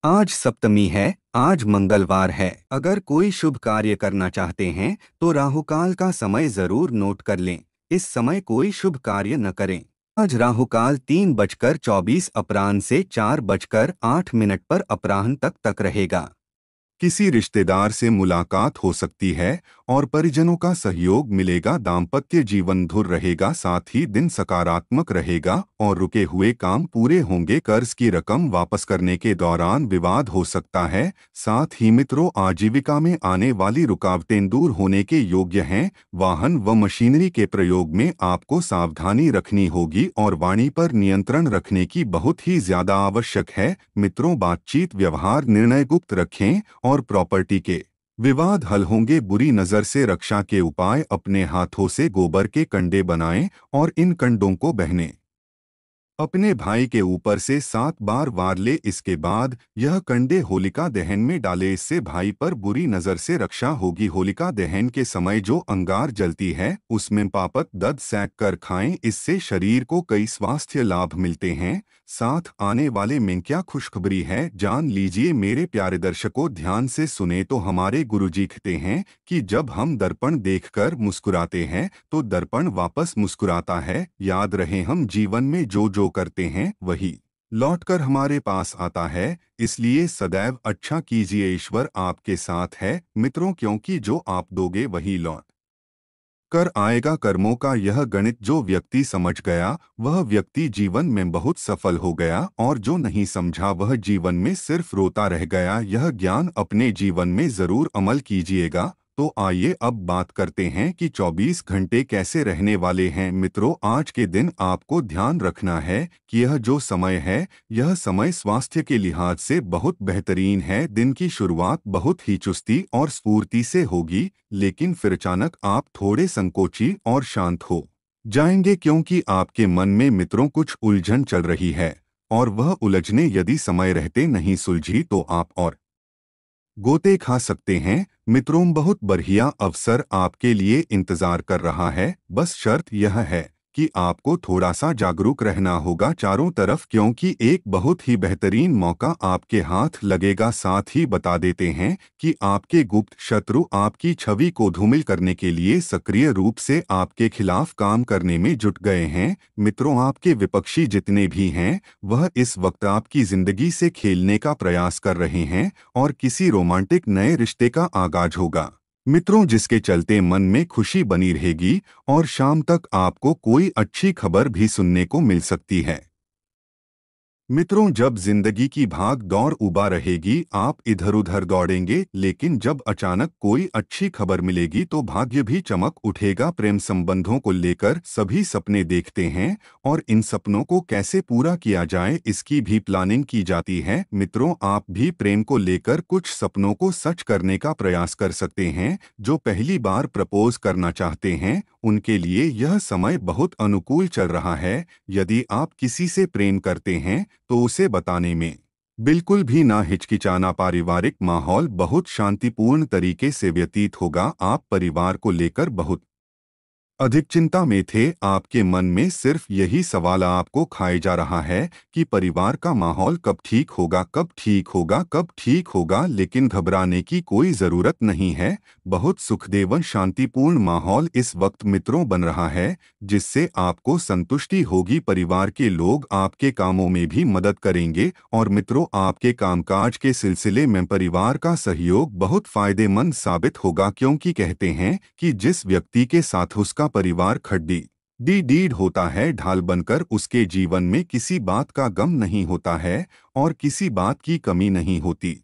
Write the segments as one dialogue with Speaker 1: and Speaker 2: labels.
Speaker 1: आज सप्तमी है। आज मंगलवार है। अगर कोई शुभ कार्य करना चाहते हैं तो राहुकाल का समय जरूर नोट कर लें। इस समय कोई शुभ कार्य न करें। आज राहुकाल 3:24 अपराह्न से 4:08 पर अपराह्न तक रहेगा। किसी रिश्तेदार से मुलाकात हो सकती है और परिजनों का सहयोग मिलेगा। दाम्पत्य जीवन धुर रहेगा, साथ ही दिन सकारात्मक रहेगा और रुके हुए काम पूरे होंगे। कर्ज की रकम वापस करने के दौरान विवाद हो सकता है। साथ ही मित्रों, आजीविका में आने वाली रुकावटें दूर होने के योग्य हैं। वाहन व मशीनरी के प्रयोग में आपको सावधानी रखनी होगी और वाणी पर नियंत्रण रखने की बहुत ही ज्यादा आवश्यक है। मित्रों, बातचीत व्यवहार निर्णय गुप्त रखें और प्रॉपर्टी के विवाद हल होंगे। बुरी नजर से रक्षा के उपाय: अपने हाथों से गोबर के कंडे बनाएं और इन कंडों को बहने अपने भाई के ऊपर से 7 बार वार ले। इसके बाद यह कंडे होलिका दहन में डाले। इससे भाई पर बुरी नजर से रक्षा होगी। होलिका दहन के समय जो अंगार जलती है उसमें पापत दद सेंक कर खाएं, इससे शरीर को कई स्वास्थ्य लाभ मिलते हैं। साथ आने वाले में क्या खुशखबरी है, जान लीजिए मेरे प्यारे दर्शकों। ध्यान से सुने तो हमारे गुरुजी कहते हैं कि जब हम दर्पण देखकर मुस्कुराते हैं तो दर्पण वापस मुस्कुराता है। याद रहे, हम जीवन में जो करते हैं वही लौटकर हमारे पास आता है। इसलिए सदैव अच्छा कीजिए, ईश्वर आपके साथ है मित्रों, क्योंकि जो आप दोगे वही लौट कर आएगा। कर्मों का यह गणित जो व्यक्ति समझ गया वह व्यक्ति जीवन में बहुत सफल हो गया, और जो नहीं समझा वह जीवन में सिर्फ रोता रह गया। यह ज्ञान अपने जीवन में जरूर अमल कीजिएगा। तो आइए अब बात करते हैं कि 24 घंटे कैसे रहने वाले हैं। मित्रों, आज के दिन आपको ध्यान रखना है कि यह जो समय है यह समय स्वास्थ्य के लिहाज से बहुत बेहतरीन है। दिन की शुरुआत बहुत ही चुस्ती और स्फूर्ति से होगी, लेकिन फिर अचानक आप थोड़े संकोची और शांत हो जाएंगे, क्योंकि आपके मन में मित्रों कुछ उलझन चल रही है और वह उलझने यदि समय रहते नहीं सुलझी तो आप और गोते खा सकते हैं। मित्रों, बहुत बढ़िया अवसर आपके लिए इंतजार कर रहा है। बस शर्त यह है कि आपको थोड़ा सा जागरूक रहना होगा चारों तरफ, क्योंकि एक बहुत ही बेहतरीन मौका आपके हाथ लगेगा। साथ ही बता देते हैं कि आपके गुप्त शत्रु आपकी छवि को धूमिल करने के लिए सक्रिय रूप से आपके खिलाफ काम करने में जुट गए हैं। मित्रों, आपके विपक्षी जितने भी हैं वह इस वक्त आपकी जिंदगी से खेलने का प्रयास कर रहे हैं और किसी रोमांटिक नए रिश्ते का आगाज होगा मित्रों, जिसके चलते मन में खुशी बनी रहेगी और शाम तक आपको कोई अच्छी खबर भी सुनने को मिल सकती है। मित्रों, जब जिंदगी की भाग दौड़ उबा रहेगी आप इधर उधर दौड़ेंगे, लेकिन जब अचानक कोई अच्छी खबर मिलेगी तो भाग्य भी चमक उठेगा। प्रेम संबंधों को लेकर सभी सपने देखते हैं और इन सपनों को कैसे पूरा किया जाए इसकी भी प्लानिंग की जाती है। मित्रों, आप भी प्रेम को लेकर कुछ सपनों को सच करने का प्रयास कर सकते हैं। जो पहली बार प्रपोज करना चाहते हैं उनके लिए यह समय बहुत अनुकूल चल रहा है। यदि आप किसी से प्रेम करते हैं तो उसे बताने में बिल्कुल भी ना हिचकिचाना। पारिवारिक माहौल बहुत शांतिपूर्ण तरीके से व्यतीत होगा। आप परिवार को लेकर बहुत अधिक चिंता में थे। आपके मन में सिर्फ यही सवाल आपको खाए जा रहा है कि परिवार का माहौल कब ठीक होगा, कब ठीक होगा, कब ठीक होगा। लेकिन घबराने की कोई जरूरत नहीं है। बहुत सुखदेव शांतिपूर्ण माहौल इस वक्त मित्रों बन रहा है, जिससे आपको संतुष्टि होगी। परिवार के लोग आपके कामों में भी मदद करेंगे और मित्रों, आपके कामकाज के सिलसिले में परिवार का सहयोग बहुत फायदेमंद साबित होगा, क्योंकि कहते हैं कि जिस व्यक्ति के साथ उसका परिवार खड्डी डी डीड होता है, ढाल बनकर उसके जीवन में किसी बात का गम नहीं होता है और किसी बात की कमी नहीं होती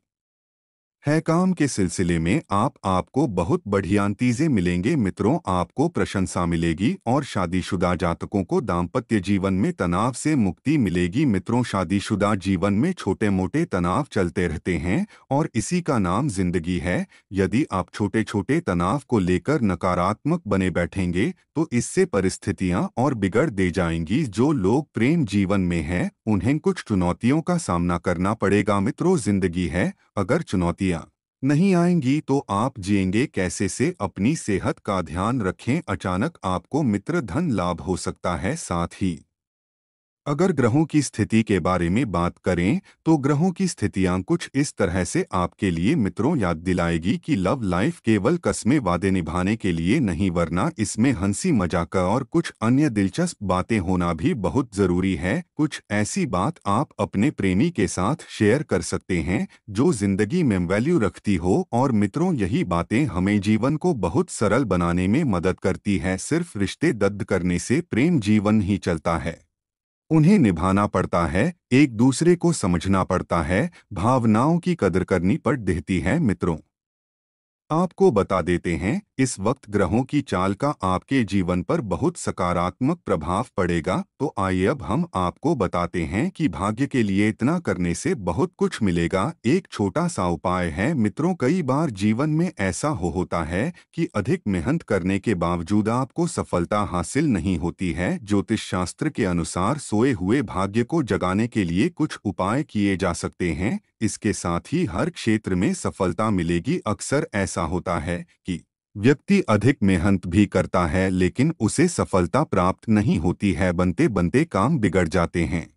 Speaker 1: है। काम के सिलसिले में आपको बहुत बढ़िया नतीजे मिलेंगे। मित्रों, आपको प्रशंसा मिलेगी और शादीशुदा जातकों को दाम्पत्य जीवन में तनाव से मुक्ति मिलेगी। मित्रों, शादीशुदा जीवन में छोटे मोटे तनाव चलते रहते हैं और इसी का नाम जिंदगी है। यदि आप छोटे छोटे तनाव को लेकर नकारात्मक बने बैठेंगे तो इससे परिस्थितियां और बिगड़ दे जाएंगी। जो लोग प्रेम जीवन में हैं उन्हें कुछ चुनौतियों का सामना करना पड़ेगा। मित्रों, जिंदगी है, अगर चुनौतियां नहीं आएंगी तो आप जिएंगे कैसे से। अपनी सेहत का ध्यान रखें। अचानक आपको मित्र धन लाभ हो सकता है। साथ ही अगर ग्रहों की स्थिति के बारे में बात करें तो ग्रहों की स्थितियां कुछ इस तरह से आपके लिए मित्रों याद दिलाएगी कि लव लाइफ केवल कस्में वादे निभाने के लिए नहीं, वरना इसमें हंसी मजाक और कुछ अन्य दिलचस्प बातें होना भी बहुत जरूरी है। कुछ ऐसी बात आप अपने प्रेमी के साथ शेयर कर सकते हैं जो जिंदगी में वैल्यू रखती हो, और मित्रों यही बातें हमें जीवन को बहुत सरल बनाने में मदद करती है। सिर्फ रिश्ते दर्द करने से प्रेम जीवन ही चलता है, उन्हें निभाना पड़ता है, एक दूसरे को समझना पड़ता है, भावनाओं की कदर करनी पड़ती है। मित्रों, आपको बता देते हैं, इस वक्त ग्रहों की चाल का आपके जीवन पर बहुत सकारात्मक प्रभाव पड़ेगा। तो आइए अब हम आपको बताते हैं कि भाग्य के लिए इतना करने से बहुत कुछ मिलेगा। एक छोटा सा उपाय है मित्रों, कई बार जीवन में ऐसा होता है कि अधिक मेहनत करने के बावजूद आपको सफलता हासिल नहीं होती है। ज्योतिष शास्त्र के अनुसार सोए हुए भाग्य को जगाने के लिए कुछ उपाय किए जा सकते हैं। इसके साथ ही हर क्षेत्र में सफलता मिलेगी। अक्सर ऐसा होता है कि व्यक्ति अधिक मेहनत भी करता है लेकिन उसे सफलता प्राप्त नहीं होती है, बनते बनते काम बिगड़ जाते हैं।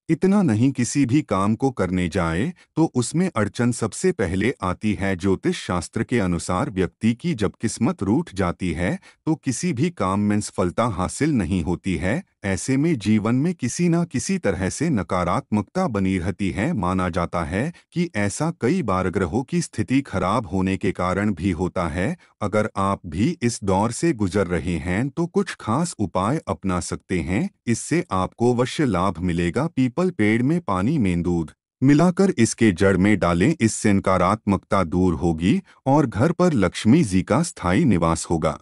Speaker 1: इतना नहीं, किसी भी काम को करने जाए तो उसमें अड़चन सबसे पहले आती है। ज्योतिष शास्त्र के अनुसार व्यक्ति की जब किस्मत रूठ जाती है तो किसी भी काम में सफलता हासिल नहीं होती है। ऐसे में जीवन में किसी न किसी तरह से नकारात्मकता बनी रहती है। माना जाता है कि ऐसा कई बार ग्रहों की स्थिति खराब होने के कारण भी होता है। अगर आप भी इस दौर से गुजर रहे हैं तो कुछ खास उपाय अपना सकते हैं, इससे आपको अवश्य लाभ मिलेगा। पीपल पेड़ में पानी में दूध मिलाकर इसके जड़ में डालें, इससे नकारात्मकता दूर होगी और घर पर लक्ष्मी जी का स्थायी निवास होगा।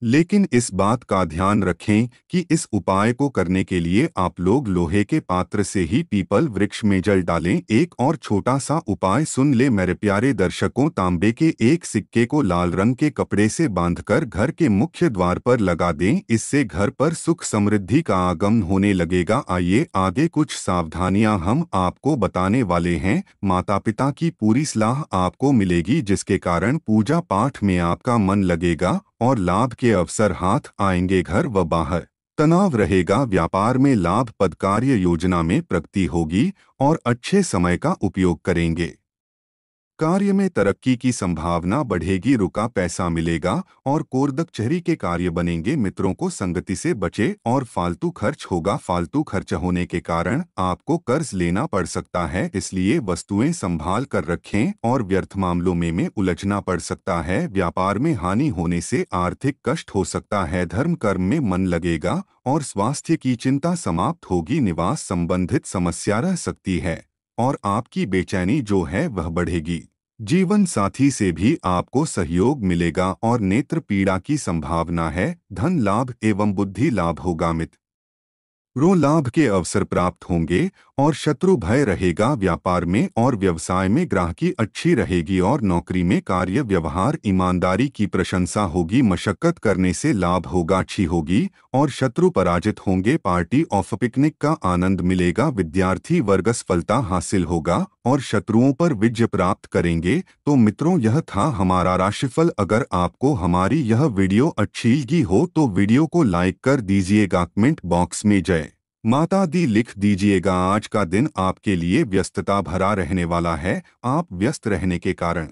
Speaker 1: लेकिन इस बात का ध्यान रखें कि इस उपाय को करने के लिए आप लोग लोहे के पात्र से ही पीपल वृक्ष में जल डालें। एक और छोटा सा उपाय सुन ले मेरे प्यारे दर्शकों, तांबे के एक सिक्के को लाल रंग के कपड़े से बांधकर घर के मुख्य द्वार पर लगा दें, इससे घर पर सुख समृद्धि का आगमन होने लगेगा। आइए आगे कुछ सावधानियां हम आपको बताने वाले हैं। माता पिता की पूरी सलाह आपको मिलेगी जिसके कारण पूजा पाठ में आपका मन लगेगा और लाभ के अवसर हाथ आएंगे। घर व बाहर तनाव रहेगा, व्यापार में लाभ, पद कार्य योजना में प्रगति होगी और अच्छे समय का उपयोग करेंगे। कार्य में तरक्की की संभावना बढ़ेगी, रुका पैसा मिलेगा और कोर्ट कचहरी के कार्य बनेंगे। मित्रों को संगति से बचे और फालतू खर्च होगा। फालतू खर्च होने के कारण आपको कर्ज लेना पड़ सकता है, इसलिए वस्तुएं संभाल कर रखें और व्यर्थ मामलों में उलझना पड़ सकता है। व्यापार में हानि होने से आर्थिक कष्ट हो सकता है। धर्म कर्म में मन लगेगा और स्वास्थ्य की चिंता समाप्त होगी। निवास संबंधित समस्या रह सकती है और आपकी बेचैनी जो है वह बढ़ेगी। जीवन साथी से भी आपको सहयोग मिलेगा और नेत्र पीड़ा की संभावना है। धन लाभ एवं बुद्धि लाभ होगा। मित्रों, लाभ के अवसर प्राप्त होंगे और शत्रु भय रहेगा। व्यापार में और व्यवसाय में ग्राहकी अच्छी रहेगी और नौकरी में कार्य व्यवहार ईमानदारी की प्रशंसा होगी। मशक्कत करने से लाभ होगा, अच्छी होगी और शत्रु पराजित होंगे। पार्टी ऑफ पिकनिक का आनंद मिलेगा। विद्यार्थी वर्ग सफलता हासिल होगा और शत्रुओं पर विजय प्राप्त करेंगे। तो मित्रों, यह था हमारा राशिफल। अगर आपको हमारी यह वीडियो अच्छी लगी हो तो वीडियो को लाइक कर दीजिएगा, कमेंट बॉक्स में जय माता दी लिख दीजिएगा। आज का दिन आपके लिए व्यस्तता भरा रहने वाला है। आप व्यस्त रहने के कारण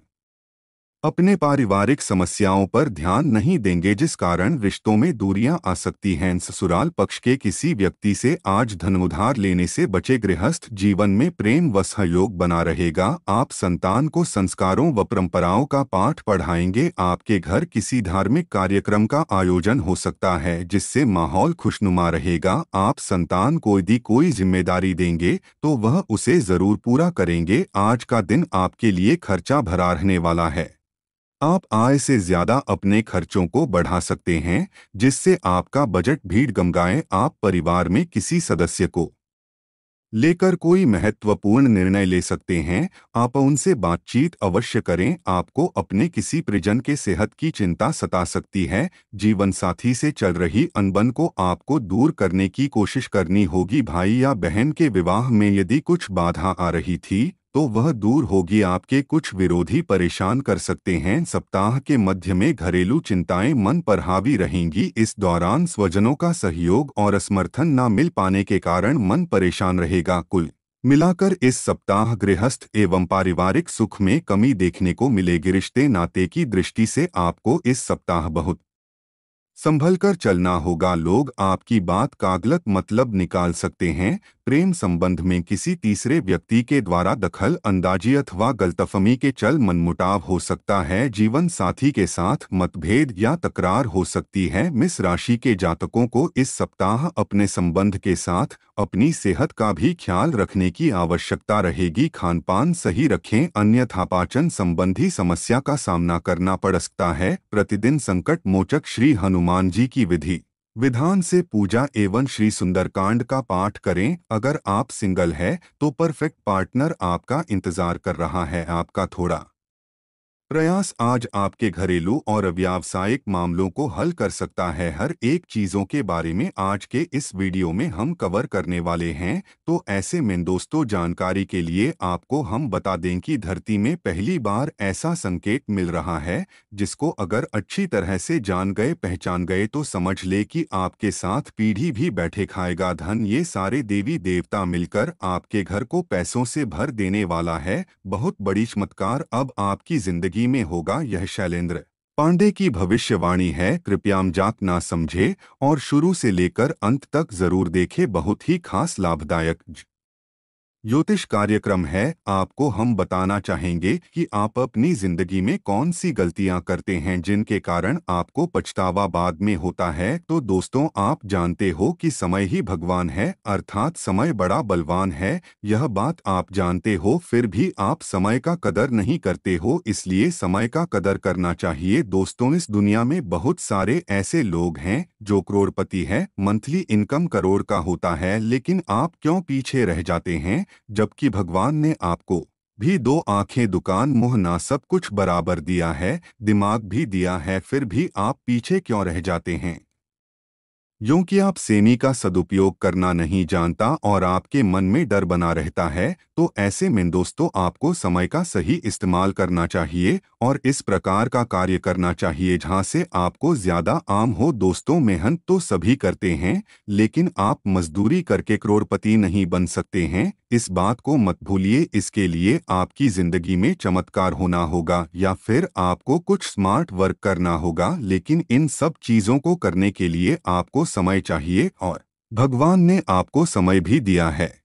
Speaker 1: अपने पारिवारिक समस्याओं पर ध्यान नहीं देंगे जिस कारण रिश्तों में दूरियां आ सकती हैं। ससुराल पक्ष के किसी व्यक्ति से आज धन उधार लेने से बचे। गृहस्थ जीवन में प्रेम व सहयोग बना रहेगा। आप संतान को संस्कारों व परंपराओं का पाठ पढ़ाएंगे। आपके घर किसी धार्मिक कार्यक्रम का आयोजन हो सकता है जिससे माहौल खुशनुमा रहेगा। आप संतान को यदि कोई जिम्मेदारी देंगे तो वह उसे जरूर पूरा करेंगे। आज का दिन आपके लिए खर्चा भरा रहने वाला है। आप आय से ज्यादा अपने खर्चों को बढ़ा सकते हैं जिससे आपका बजट भीड़ गमगाए। आप परिवार में किसी सदस्य को लेकर कोई महत्वपूर्ण निर्णय ले सकते हैं। आप उनसे बातचीत अवश्य करें। आपको अपने किसी परिजन के सेहत की चिंता सता सकती है। जीवन साथी से चल रही अनबन को आपको दूर करने की कोशिश करनी होगी। भाई या बहन के विवाह में यदि कुछ बाधा आ रही थी तो वह दूर होगी। आपके कुछ विरोधी परेशान कर सकते हैं। सप्ताह के मध्य में घरेलू चिंताएं मन पर हावी रहेंगी। इस दौरान स्वजनों का सहयोग और समर्थन न मिल पाने के कारण मन परेशान रहेगा। कुल मिलाकर इस सप्ताह गृहस्थ एवं पारिवारिक सुख में कमी देखने को मिलेगी। रिश्ते नाते की दृष्टि से आपको इस सप्ताह बहुत संभल कर चलना होगा। लोग आपकी बात का गलत मतलब निकाल सकते हैं। प्रेम संबंध में किसी तीसरे व्यक्ति के द्वारा दखल अंदाजी अथवा गलतफहमी के चल मनमुटाव हो सकता है। जीवन साथी के साथ मतभेद या तकरार हो सकती है। मिस राशि के जातकों को इस सप्ताह अपने संबंध के साथ अपनी सेहत का भी ख्याल रखने की आवश्यकता रहेगी। खानपान सही रखें, अन्यथा पाचन संबंधी समस्या का सामना करना पड़ सकता है। प्रतिदिन संकट मोचक श्री हनुमान जी की विधि विधान से पूजा एवं श्री सुंदरकांड का पाठ करें। अगर आप सिंगल है तो परफेक्ट पार्टनर आपका इंतजार कर रहा है। आपका थोड़ा प्रयास आज आपके घरेलू और व्यावसायिक मामलों को हल कर सकता है। हर एक चीजों के बारे में आज के इस वीडियो में हम कवर करने वाले हैं। तो ऐसे में दोस्तों, जानकारी के लिए आपको हम बता दें कि धरती में पहली बार ऐसा संकेत मिल रहा है जिसको अगर अच्छी तरह से जान गए, पहचान गए तो समझ ले कि आपके साथ पीढ़ी भी बैठे खाएगा। धन ये सारे देवी देवता मिलकर आपके घर को पैसों से भर देने वाला है। बहुत बड़ी चमत्कार अब आपकी जिंदगी में होगा। यह शैलेंद्र पांडे की भविष्यवाणी है। कृपया मजाक ना समझे और शुरू से लेकर अंत तक जरूर देखे। बहुत ही खास लाभदायक ज्योतिष कार्यक्रम है। आपको हम बताना चाहेंगे कि आप अपनी जिंदगी में कौन सी गलतियां करते हैं जिनके कारण आपको पछतावा बाद में होता है। तो दोस्तों, आप जानते हो कि समय ही भगवान है, अर्थात समय बड़ा बलवान है। यह बात आप जानते हो, फिर भी आप समय का कदर नहीं करते हो। इसलिए समय का कदर करना चाहिए। दोस्तों, इस दुनिया में बहुत सारे ऐसे लोग हैं जो करोड़पति है, मंथली इनकम करोड़ का होता है, लेकिन आप क्यों पीछे रह जाते हैं? जबकि भगवान ने आपको भी दो आंखें, दुकान, मुंह, ना सब कुछ बराबर दिया है, दिमाग भी दिया है, फिर भी आप पीछे क्यों रह जाते हैं? क्योंकि आप सेमी का सदुपयोग करना नहीं जानता और आपके मन में डर बना रहता है। तो ऐसे में दोस्तों, आपको समय का सही इस्तेमाल करना चाहिए और इस प्रकार का कार्य करना चाहिए जहां से आपको ज्यादा आम हो। दोस्तों, मेहनत तो सभी करते हैं, लेकिन आप मजदूरी करके करोड़पति नहीं बन सकते हैं। इस बात को मत भूलिए। इसके लिए आपकी जिंदगी में चमत्कार होना होगा या फिर आपको कुछ स्मार्ट वर्क करना होगा। लेकिन इन सब चीजों को करने के लिए आपको समय चाहिए और भगवान ने आपको समय भी दिया है।